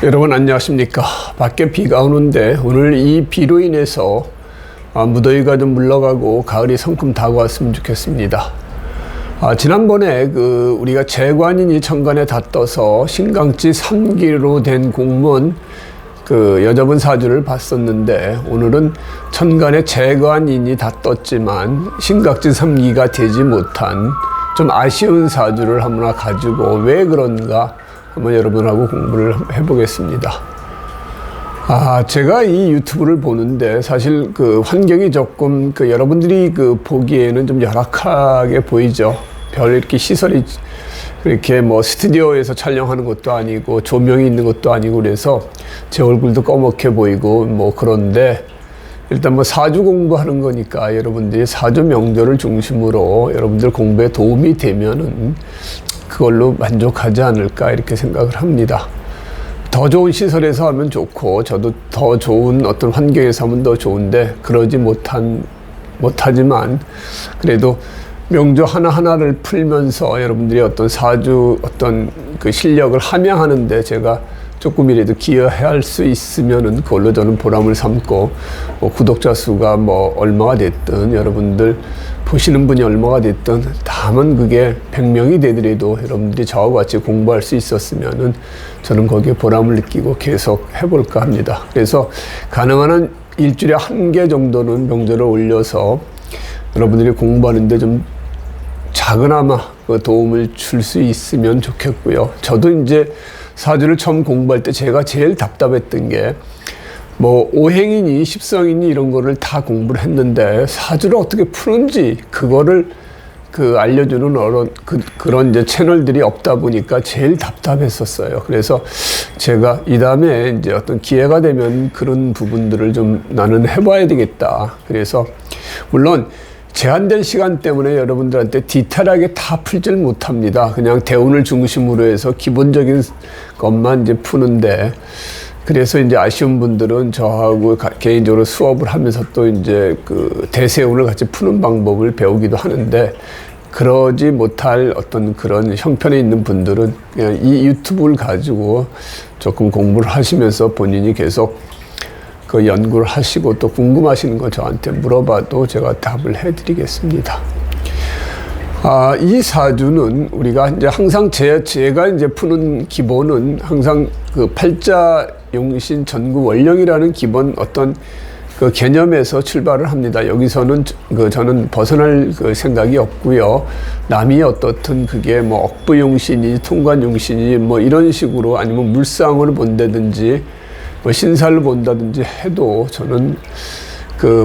여러분 안녕하십니까. 밖에 비가 오는데 오늘 이 비로 인해서 무더위가 좀 물러가고 가을이 성큼 다가왔으면 좋겠습니다. 지난번에 우리가 재관인이 천간에 다 떠서 신강지 3기로 된 공무원 여자분 사주를 봤었는데, 오늘은 천간에 재관인이 다 떴지만 신강지 3기가 되지 못한 좀 아쉬운 사주를 하나 가지고 왜 그런가 한번 여러분하고 공부를 해보겠습니다. 제가 이 유튜브를 보는데 사실 환경이 조금 여러분들이 보기에는 좀 열악하게 보이죠. 별 이렇게 시설이 그렇게 스튜디오에서 촬영하는 것도 아니고 조명이 있는 것도 아니고 그래서 제 얼굴도 꺼멓게 보이고 그런데, 일단 사주 공부하는 거니까 여러분들이 사주 명절을 중심으로 여러분들 공부에 도움이 되면은 그걸로 만족하지 않을까 이렇게 생각을 합니다. 더 좋은 시설에서 하면 좋고 저도 더 좋은 어떤 환경에서 하면 더 좋은데, 그러지 못하지만 그래도 명조 하나하나를 풀면서 여러분들이 어떤 사주 어떤 실력을 함양하는데 제가 조금이라도 기여할 수 있으면은 그걸로 저는 보람을 삼고, 구독자 수가 얼마가 됐든 여러분들 보시는 분이 얼마가 됐든 다만 그게 100명이 되더라도 여러분들이 저하고 같이 공부할 수 있었으면은 저는 거기에 보람을 느끼고 계속 해볼까 합니다. 그래서 가능한 한 일주일에 1개 정도는 명절을 올려서 여러분들이 공부하는데 좀 작은아마 도움을 줄 수 있으면 좋겠고요. 저도 이제 사주를 처음 공부할 때 제가 제일 답답했던 게 오행이니 십성이니 이런 거를 다 공부를 했는데 사주를 어떻게 푸는지 그거를 알려주는 그런 이제 채널들이 없다 보니까 제일 답답했었어요. 그래서 제가 이 다음에 이제 어떤 기회가 되면 그런 부분들을 좀 나는 해봐야 되겠다. 그래서 물론 제한된 시간 때문에 여러분들한테 디테일하게 다 풀질 못합니다. 그냥 대운을 중심으로 해서 기본적인 것만 이제 푸는데, 그래서 이제 아쉬운 분들은 저하고 개인적으로 수업을 하면서 또 이제 대세운을 같이 푸는 방법을 배우기도 하는데, 그러지 못할 어떤 그런 형편에 있는 분들은 그냥 이 유튜브를 가지고 조금 공부를 하시면서 본인이 계속 연구를 하시고 또 궁금하신 거 저한테 물어봐도 제가 답을 해드리겠습니다. 이 사주는 우리가 이제 항상 제가 이제 푸는 기본은 항상 팔자 용신 전구 원령이라는 기본 어떤 개념에서 출발을 합니다. 여기서는 저는 벗어날 생각이 없고요. 남이 어떻든 그게 억부 용신이 통관 용신이 이런 식으로 아니면 물상을 본다든지 신사를 본다든지 해도 저는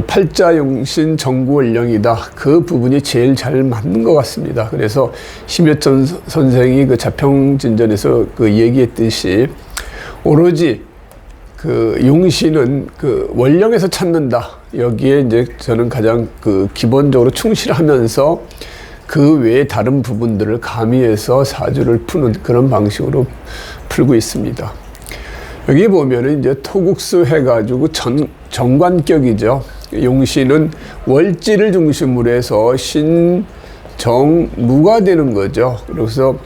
팔자용신 정구원령이다. 그 부분이 제일 잘 맞는 것 같습니다. 그래서 심여천 선생이 자평진전에서 얘기했듯이 오로지 용신은 원령에서 찾는다. 여기에 이제 저는 가장 기본적으로 충실하면서 그 외에 다른 부분들을 가미해서 사주를 푸는 그런 방식으로 풀고 있습니다. 여기 보면은 이제 토국수 해가지고 정관격이죠. 용신은 월지를 중심으로 해서 신, 정, 무가 되는 거죠. 그래서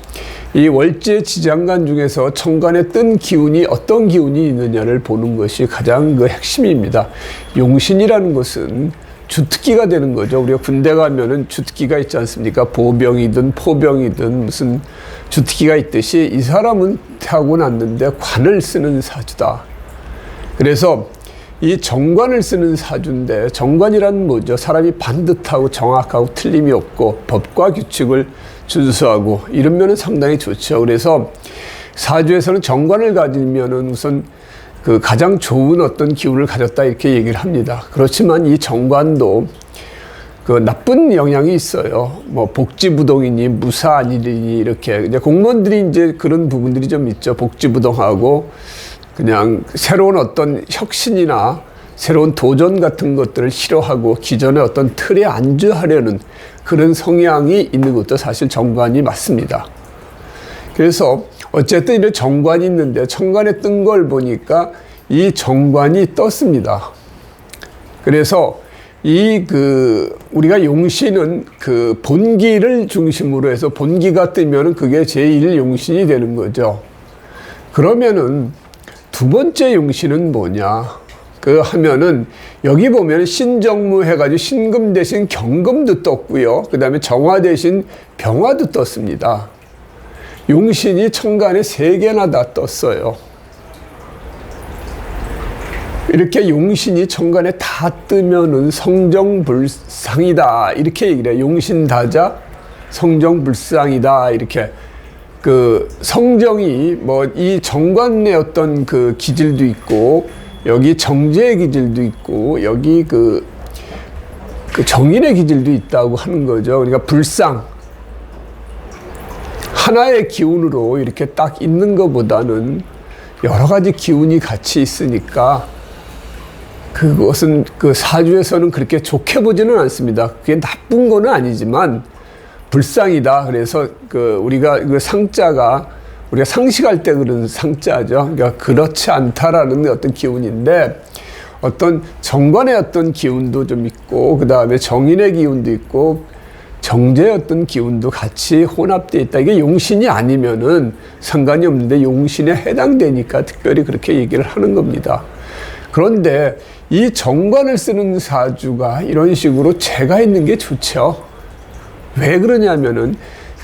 이 월지의 지장간 중에서 천간에 뜬 기운이 어떤 기운이 있느냐를 보는 것이 가장 핵심입니다. 용신이라는 것은 주특기가 되는 거죠. 우리가 군대 가면은 주특기가 있지 않습니까? 보병이든 포병이든 무슨 주특기가 있듯이 이 사람은 타고났는데 관을 쓰는 사주다. 그래서 이 정관을 쓰는 사주인데, 정관이란 뭐죠? 사람이 반듯하고 정확하고 틀림이 없고 법과 규칙을 준수하고 이러면은 상당히 좋죠. 그래서 사주에서는 정관을 가지면은 우선 가장 좋은 어떤 기운을 가졌다 이렇게 얘기를 합니다. 그렇지만 이 정관도 나쁜 영향이 있어요. 복지부동이니 무사안일이니 이렇게 이제 공무원들이 이제 그런 부분들이 좀 있죠. 복지부동하고 그냥 새로운 어떤 혁신이나 새로운 도전 같은 것들을 싫어하고 기존의 어떤 틀에 안주하려는 그런 성향이 있는 것도 사실 정관이 맞습니다. 그래서 어쨌든 이런 정관이 있는데 천간에 뜬 걸 보니까 이 정관이 떴습니다. 그래서 우리가 용신은 본기를 중심으로 해서 본기가 뜨면은 그게 제1용신이 되는 거죠. 그러면은 두 번째 용신은 뭐냐? 그 하면은 여기 보면 신정무 해가지고 신금 대신 경금도 떴고요. 그 다음에 정화 대신 병화도 떴습니다. 용신이 천간에 3개나 다 떴어요. 이렇게 용신이 천간에 다 뜨면은 성정불상이다 이렇게 얘기를 해요. 용신다자 성정불상이다 이렇게. 그 성정이 뭐 이 정관의 어떤 그 기질도 있고 여기 정제의 기질도 있고 여기 그 정인의 기질도 있다고 하는 거죠. 그러니까 불상 하나의 기운으로 이렇게 딱 있는 것보다는 여러 가지 기운이 같이 있으니까 그것은 그 사주에서는 그렇게 좋게 보지는 않습니다. 그게 나쁜 거는 아니지만 불상이다. 그래서 그 우리가 그 상자가 우리가 상식할 때 그런 상자죠. 그러니까 그렇지 않다라는 어떤 기운인데 어떤 정관의 어떤 기운도 좀 있고 그 다음에 정인의 기운도 있고 정제의 어떤 기운도 같이 혼합되어 있다. 이게 용신이 아니면은 상관이 없는데 용신에 해당되니까 특별히 그렇게 얘기를 하는 겁니다. 그런데 이 정관을 쓰는 사주가 이런 식으로 재가 있는 게 좋죠. 왜 그러냐면은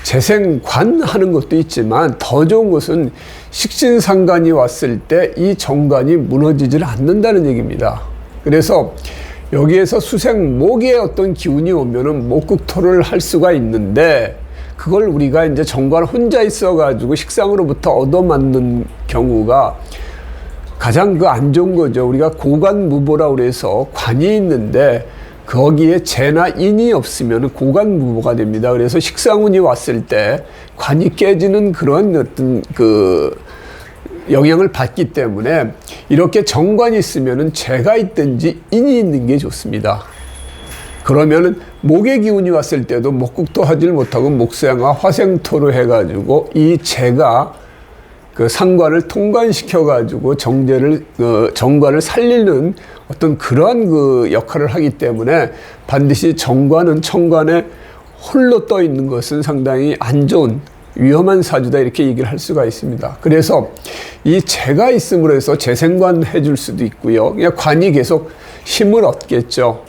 재생관 하는 것도 있지만 더 좋은 것은 식신상관이 왔을 때 이 정관이 무너지질 않는다는 얘기입니다. 그래서 여기에서 수생목의 어떤 기운이 오면은 목극토를 할 수가 있는데 그걸 우리가 이제 정관 혼자 있어가지고 식상으로부터 얻어맞는 경우가 가장 그 안 좋은 거죠. 우리가 고관무보라 그래서 관이 있는데 거기에 재나 인이 없으면 고관무보가 됩니다. 그래서 식상운이 왔을 때 관이 깨지는 그런 어떤 그 영향을 받기 때문에 이렇게 정관이 있으면은 재가 있든지 인이 있는 게 좋습니다. 그러면은 목의 기운이 왔을 때도 목극토 하질 못하고 목생화 화생토로 해가지고 이 재가 그 상관을 통관시켜가지고 정관을 살리는 어떤 그러한 그 역할을 하기 때문에 반드시 정관은 천간에 홀로 떠 있는 것은 상당히 안 좋은 위험한 사주다 이렇게 얘기를 할 수가 있습니다. 그래서 이 재가 있음으로 해서 재생관 해줄 수도 있고요. 그냥 관이 계속 힘을 얻겠죠.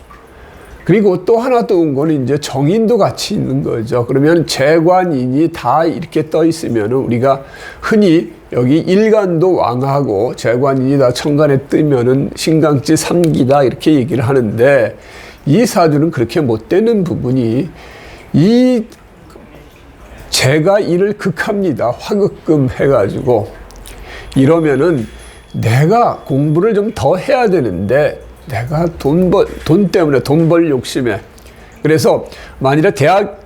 그리고 또 하나 또 온 거는 이제 정인도 같이 있는 거죠. 그러면 재관인이 다 이렇게 떠 있으면 우리가 흔히 여기 일간도 왕하고 재관인이 다 천간에 뜨면은 신강지 삼기다 이렇게 얘기를 하는데 이 사주는 그렇게 못 되는 부분이 이 재가 이를 극합니다. 화극금 해가지고 이러면은 내가 공부를 좀 더 해야 되는데 내가 돈 때문에 돈 벌 욕심에 그래서 만일에 대학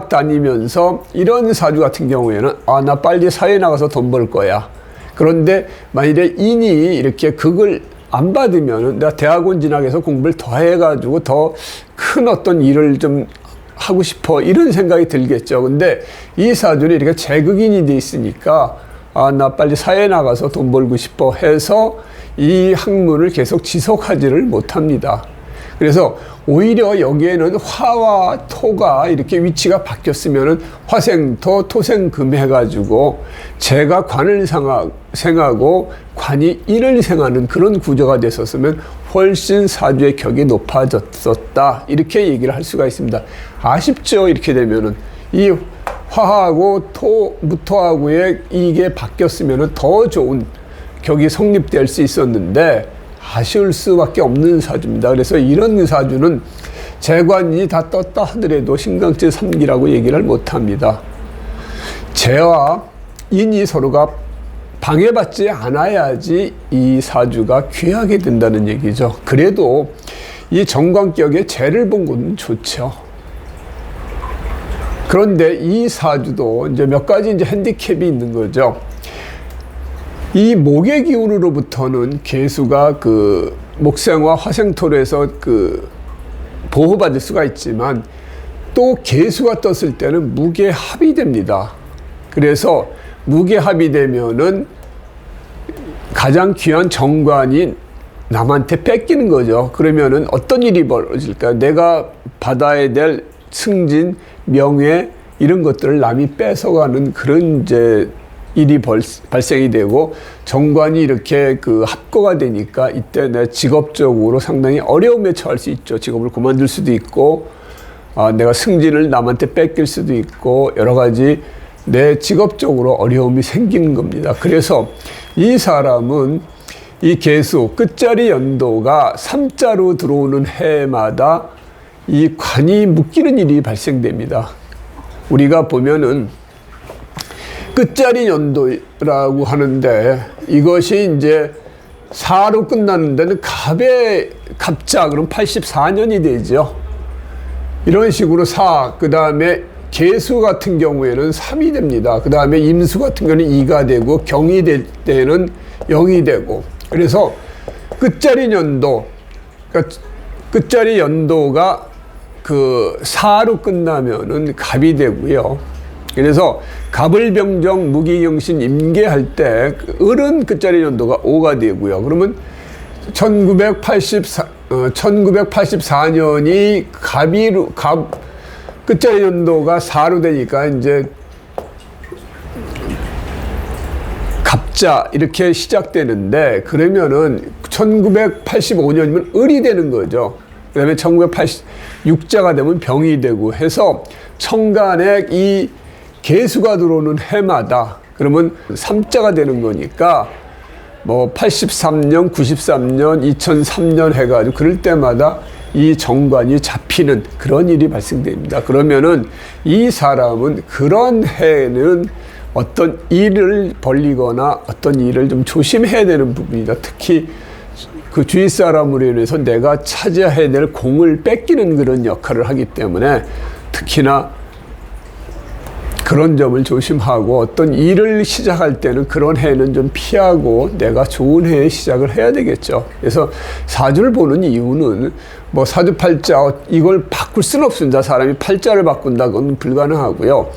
다니면서 이런 사주 같은 경우에는 나 빨리 사회에 나가서 돈 벌 거야. 그런데 만일에 인이 이렇게 극을 안 받으면은 내가 대학원 진학해서 공부를 더 해가지고 더 큰 어떤 일을 좀 하고 싶어 이런 생각이 들겠죠. 근데 이 사주는 이렇게 재극인이 돼 있으니까 나 빨리 사회에 나가서 돈 벌고 싶어 해서 이 학문을 계속 지속하지를 못합니다. 그래서 오히려 여기에는 화와 토가 이렇게 위치가 바뀌었으면은 화생토, 토생금 해가지고 재가 관을 생하고 관이 인을 생하는 그런 구조가 됐었으면 훨씬 사주의 격이 높아졌었다. 이렇게 얘기를 할 수가 있습니다. 아쉽죠? 이렇게 되면은 이 화하고 무토하고의 이게 바뀌었으면은 더 좋은 격이 성립될 수 있었는데 아쉬울 수밖에 없는 사주입니다. 그래서 이런 사주는 재관이 다 떴다 하더라도 신강제 3기라고 얘기를 못합니다. 재와 인이 서로가 방해받지 않아야지 이 사주가 귀하게 된다는 얘기죠. 그래도 이 정관격에 재를 본 것은 좋죠. 그런데 이 사주도 이제 몇 가지 이제 핸디캡이 있는 거죠. 이 목의 기운으로부터는 계수가 그 목생화 화생토로 해서 그 보호받을 수가 있지만 또 계수가 떴을 때는 무게합이 됩니다. 그래서 무게합이 되면은 가장 귀한 정관이 남한테 뺏기는 거죠. 그러면은 어떤 일이 벌어질까? 내가 받아야 될 승진, 명예 이런 것들을 남이 뺏어가는 그런 이제 일이 발생이 되고 정관이 이렇게 그 합거가 되니까 이때 내 직업적으로 상당히 어려움에 처할 수 있죠. 직업을 그만둘 수도 있고, 내가 승진을 남한테 뺏길 수도 있고, 여러 가지 내 직업적으로 어려움이 생기는 겁니다. 그래서 이 사람은 이 계수 끝자리 연도가 3자로 들어오는 해마다 이 관이 묶이는 일이 발생됩니다. 우리가 보면은 끝자리 연도라고 하는데 이것이 이제 4로 끝나는 데는 갑자 그럼 84년이 되죠. 이런 식으로 4, 그 다음에 계수 같은 경우에는 3이 됩니다. 그 다음에 임수 같은 경우는 2가 되고 경이 될 때는 0이 되고, 그래서 끝자리 연도, 그러니까 끝자리 연도가 그 4로 끝나면은 갑이 되고요. 그래서 갑을병정 무기경신 임계할 때 을은 끝자리 연도가 5가 되고요. 그러면 1984년이 갑 끝자리 연도가 4로 되니까 이제 갑자 이렇게 시작되는데, 그러면은 1985년이면 을이 되는 거죠. 그 다음에 1986자가 되면 병이 되고 해서 천간에 이 계수가 들어오는 해마다 그러면 3자가 되는 거니까 뭐 83년, 93년, 2003년 해가지고 그럴 때마다 이 정관이 잡히는 그런 일이 발생됩니다. 그러면은 이 사람은 그런 해에는 어떤 일을 벌리거나 어떤 일을 좀 조심해야 되는 부분이다. 특히 그 주위 사람으로 인해서 내가 차지해야 될 공을 뺏기는 그런 역할을 하기 때문에 특히나 그런 점을 조심하고 어떤 일을 시작할 때는 그런 해는 좀 피하고 내가 좋은 해에 시작을 해야 되겠죠. 그래서 사주를 보는 이유는 뭐 사주팔자 이걸 바꿀 수는 없습니다. 사람이 팔자를 바꾼다고는 불가능하고요.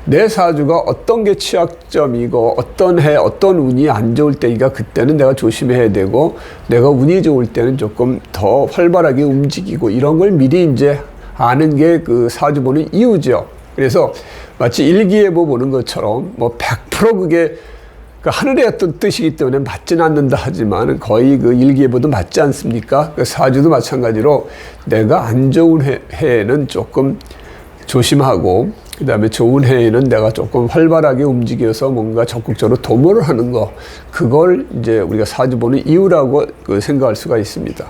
내 사주가 어떤 게 취약점이고 어떤 해 어떤 운이 안 좋을 때니까 그때는 내가 조심해야 되고, 내가 운이 좋을 때는 조금 더 활발하게 움직이고, 이런 걸 미리 이제 아는 게 그 사주 보는 이유죠. 그래서 마치 일기예보 보는 것처럼 뭐 100% 그게 그 하늘의 어떤 뜻이기 때문에 맞지는 않는다 하지만 거의 그 일기예보도 맞지 않습니까? 그 사주도 마찬가지로 내가 안 좋은 해에는 조금 조심하고, 그 다음에 좋은 해에는 내가 조금 활발하게 움직여서 뭔가 적극적으로 도모를 하는 거, 그걸 이제 우리가 사주 보는 이유라고 그 생각할 수가 있습니다.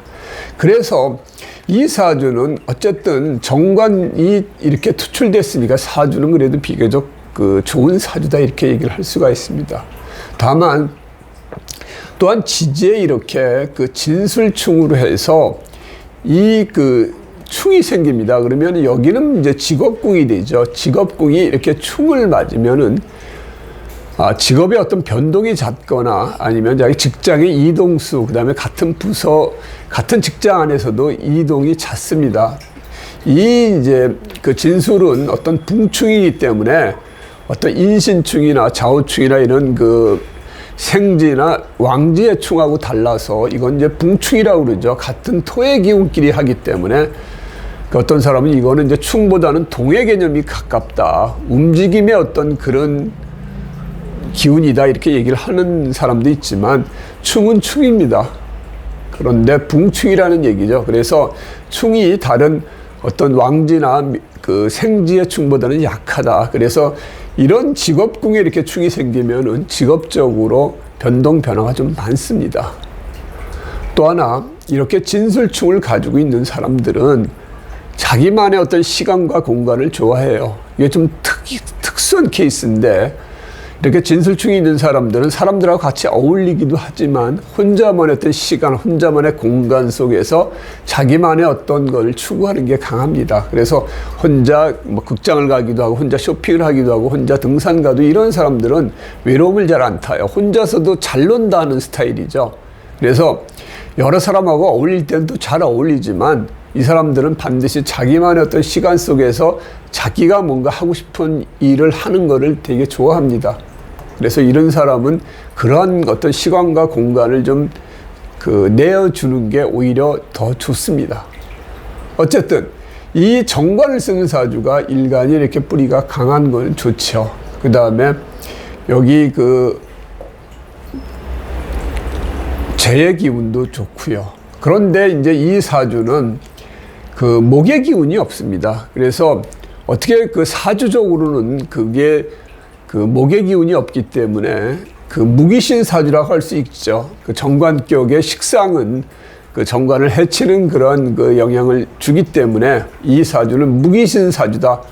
그래서 이 사주는 어쨌든 정관이 이렇게 투출됐으니까 사주는 그래도 비교적 그 좋은 사주다 이렇게 얘기를 할 수가 있습니다. 다만 또한 지지에 이렇게 그 진술충으로 해서 이 그 충이 생깁니다. 그러면 여기는 이제 직업궁이 되죠. 직업궁이 이렇게 충을 맞으면은 직업의 어떤 변동이 잦거나 아니면 자기 직장의 이동수, 그 다음에 같은 부서, 같은 직장 안에서도 이동이 잦습니다. 이 이제 그 진술은 어떤 붕충이기 때문에 어떤 인신충이나 좌우충이나 이런 그 생지나 왕지의 충하고 달라서 이건 이제 붕충이라고 그러죠. 같은 토의 기운끼리 하기 때문에 그 어떤 사람은 이거는 이제 충보다는 동의 개념이 가깝다. 움직임의 어떤 그런 기운이다 이렇게 얘기를 하는 사람도 있지만 충은 충입니다. 그런데 붕충이라는 얘기죠. 그래서 충이 다른 어떤 왕지나 그 생지의 충보다는 약하다. 그래서 이런 직업궁에 이렇게 충이 생기면은 직업적으로 변동 변화가 좀 많습니다. 또 하나 이렇게 진술충을 가지고 있는 사람들은 자기만의 어떤 시간과 공간을 좋아해요. 이게 좀 특수한 케이스인데, 이렇게 진술충이 있는 사람들은 사람들하고 같이 어울리기도 하지만 혼자만의 어떤 시간, 혼자만의 공간 속에서 자기만의 어떤 걸 추구하는 게 강합니다. 그래서 혼자 뭐 극장을 가기도 하고 혼자 쇼핑을 하기도 하고 혼자 등산 가도, 이런 사람들은 외로움을 잘 안 타요. 혼자서도 잘 논다 하는 스타일이죠. 그래서 여러 사람하고 어울릴 때는 또 잘 어울리지만 이 사람들은 반드시 자기만의 어떤 시간 속에서 자기가 뭔가 하고 싶은 일을 하는 거를 되게 좋아합니다. 그래서 이런 사람은 그러한 어떤 시간과 공간을 좀 그 내어주는 게 오히려 더 좋습니다. 어쨌든 이 정관을 쓰는 사주가 일간이 이렇게 뿌리가 강한 건 좋죠. 그 다음에 여기 그 재의 기운도 좋고요. 그런데 이제 이 사주는 그 목의 기운이 없습니다. 그래서 어떻게 그 사주적으로는 그게 그 목의 기운이 없기 때문에 그 무기신 사주라고 할 수 있죠. 그 정관격의 식상은 그 정관을 해치는 그런 그 영향을 주기 때문에 이 사주는 무기신 사주다,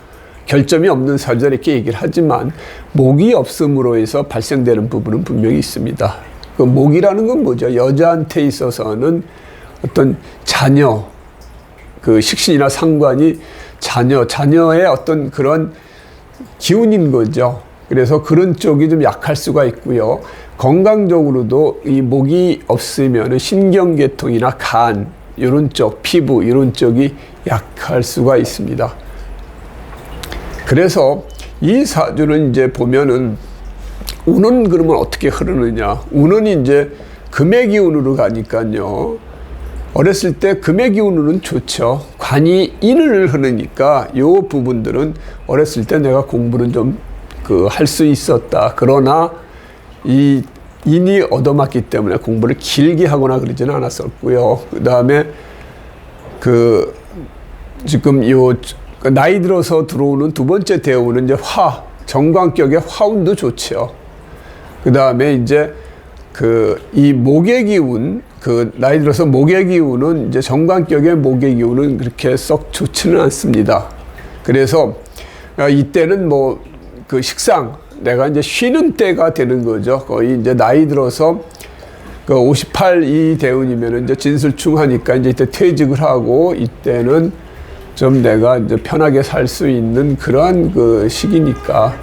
결점이 없는 사주다 이렇게 얘기를 하지만 목이 없음으로 해서 발생되는 부분은 분명히 있습니다. 그 목이라는 건 뭐죠? 여자한테 있어서는 어떤 자녀, 그 식신이나 상관이 자녀의 어떤 그런 기운인 거죠. 그래서 그런 쪽이 좀 약할 수가 있고요. 건강적으로도 이 목이 없으면 신경계통이나 간, 이런 쪽, 피부, 이런 쪽이 약할 수가 있습니다. 그래서 이 사주는 이제 보면은 운은 그러면 어떻게 흐르느냐. 운은 이제 금의 기운으로 가니까요. 어렸을 때 금의 기운으로는 좋죠. 관이 인을 흐르니까 요 부분들은 어렸을 때 내가 공부는 좀 할 수 있었다. 그러나 이 인이 얻어맞기 때문에 공부를 길게 하거나 그러지는 않았었고요. 그 다음에 지금 나이 들어서 들어오는 두 번째 대운은 이제 정관격의 화운도 좋죠. 그 다음에 이제 이 목의 기운, 나이 들어서 목의 기운은 이제 정관격의 목의 기운은 그렇게 썩 좋지는 않습니다. 그래서 이때는 식상, 내가 이제 쉬는 때가 되는 거죠. 거의 이제 나이 들어서 58 이 대운이면 이제 진술충하니까 이제 이때 퇴직을 하고 이때는 좀 내가 이제 편하게 살 수 있는 그러한 시기니까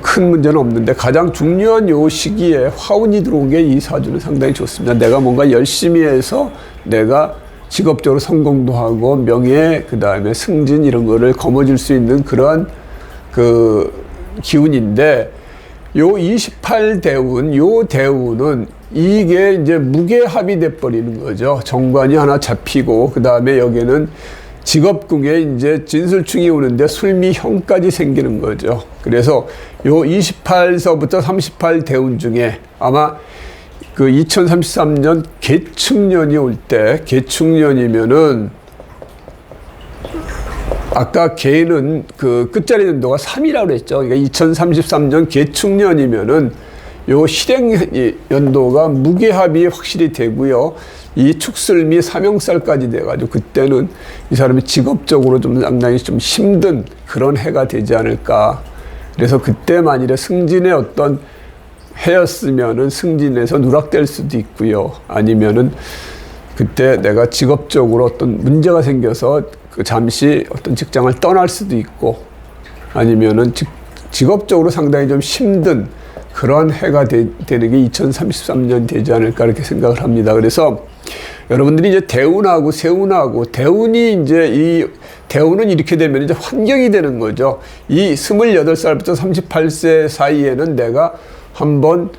큰 문제는 없는데 가장 중요한 요 시기에 화운이 들어온 게 이 사주는 상당히 좋습니다. 내가 뭔가 열심히 해서 내가 직업적으로 성공도 하고 명예, 그 다음에 승진 이런 거를 거머쥘 수 있는 그러한 기운인데 요 28 대운, 요 대운은 이게 이제 무게합이 돼버리는 거죠. 정관이 하나 잡히고 그 다음에 여기는 직업궁에 이제 진술충이 오는데 술미형까지 생기는 거죠. 그래서 요 28서부터 38 대운 중에 아마 2033년 개축년이 올 때, 개축년이면은 아까 개는 끝자리 연도가 3이라고 그랬죠. 그러니까 2033년 개축년이면은 요 실행 연도가 무게합이 확실히 되고요. 이 축술미 삼형살까지 돼가지고 그때는 이 사람이 직업적으로 좀 상당히 좀 힘든 그런 해가 되지 않을까. 그래서 그때 만일에 승진의 어떤 해였으면은 승진해서 누락될 수도 있고요. 아니면은 그때 내가 직업적으로 어떤 문제가 생겨서 잠시 어떤 직장을 떠날 수도 있고 아니면은 직업적으로 상당히 좀 힘든 그런 해가 되는 게 2033년 되지 않을까 이렇게 생각을 합니다. 그래서 여러분들이 이제 대운하고 세운하고 대운이 이제 이 대운은 이렇게 되면 이제 환경이 되는 거죠. 이 28살부터 38세 사이에는 내가 한번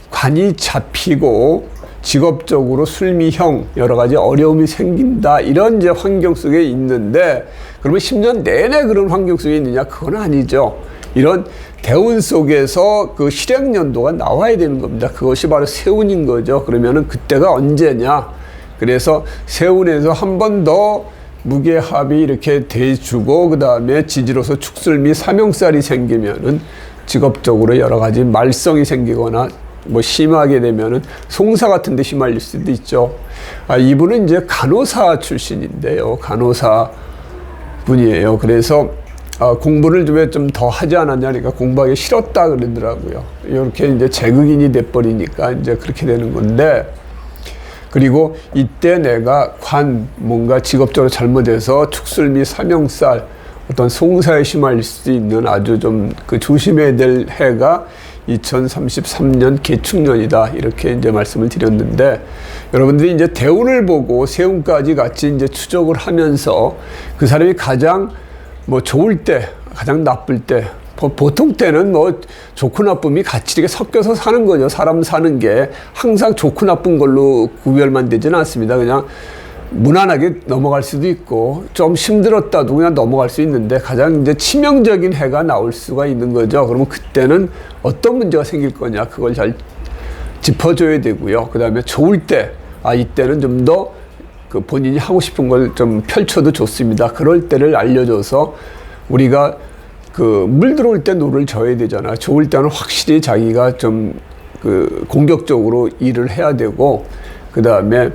관이 잡히고 직업적으로 술미형 여러 가지 어려움이 생긴다 이런 이제 환경 속에 있는데 그러면 10년 내내 그런 환경 속에 있느냐 그건 아니죠. 이런 대운 속에서 실행연도가 나와야 되는 겁니다. 그것이 바로 세운인 거죠. 그러면은 그때가 언제냐. 그래서 세운에서 한 번 더 무게합이 이렇게 돼주고 그 다음에 지지로서 축술미 삼형살이 생기면은 직업적으로 여러 가지 말썽이 생기거나 심하게 되면은 송사 같은 데 휘말릴 수도 있죠. 이분은 이제 간호사 출신인데요. 간호사 분이에요. 그래서 공부를 왜 좀 더 하지 않았냐, 그러니까 공부하기 싫었다 그러더라고요. 이렇게 이제 재극인이 돼버리니까 이제 그렇게 되는 건데, 그리고 이때 내가 뭔가 직업적으로 잘못해서 축술미 삼형살, 어떤 송사에 휘말릴 수도 있는 아주 좀 조심해야 될 해가 2033년 개축년이다. 이렇게 이제 말씀을 드렸는데, 여러분들이 이제 대운을 보고 세운까지 같이 이제 추적을 하면서 그 사람이 가장 좋을 때, 가장 나쁠 때, 보통 때는 좋고 나쁨이 같이 이렇게 섞여서 사는 거죠. 사람 사는 게 항상 좋고 나쁜 걸로 구별만 되지는 않습니다. 그냥 무난하게 넘어갈 수도 있고 좀 힘들었다도 그냥 넘어갈 수 있는데 가장 이제 치명적인 해가 나올 수가 있는 거죠. 그러면 그때는 어떤 문제가 생길 거냐 그걸 잘 짚어줘야 되고요. 그 다음에 좋을 때, 이때는 좀 더 그 본인이 하고 싶은 걸 좀 펼쳐도 좋습니다. 그럴 때를 알려줘서 우리가 그 물 들어올 때 노를 져야 되잖아. 좋을 때는 확실히 자기가 좀 그 공격적으로 일을 해야 되고, 그 다음에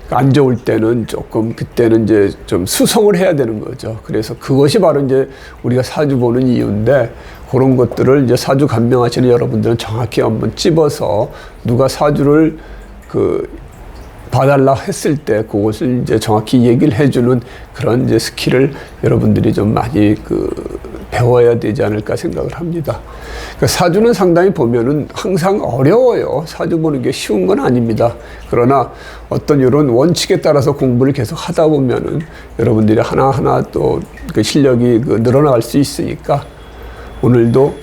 안 좋을 때는 조금 그때는 이제 좀 수성을 해야 되는 거죠. 그래서 그것이 바로 이제 우리가 사주 보는 이유인데, 그런 것들을 이제 사주 감명하시는 여러분들은 정확히 한번 찝어서 누가 사주를 봐달라 했을 때 그것을 이제 정확히 얘기를 해주는 그런 이제 스킬을 여러분들이 좀 많이 배워야 되지 않을까 생각을 합니다. 그러니까 사주는 상당히 보면은 항상 어려워요. 사주 보는 게 쉬운 건 아닙니다. 그러나 어떤 이런 원칙에 따라서 공부를 계속 하다 보면은 여러분들이 하나하나 또 그 실력이 늘어나갈 수 있으니까 오늘도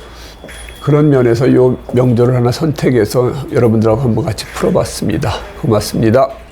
그런 면에서 요 명조를 하나 선택해서 여러분들하고 한번 같이 풀어봤습니다. 고맙습니다.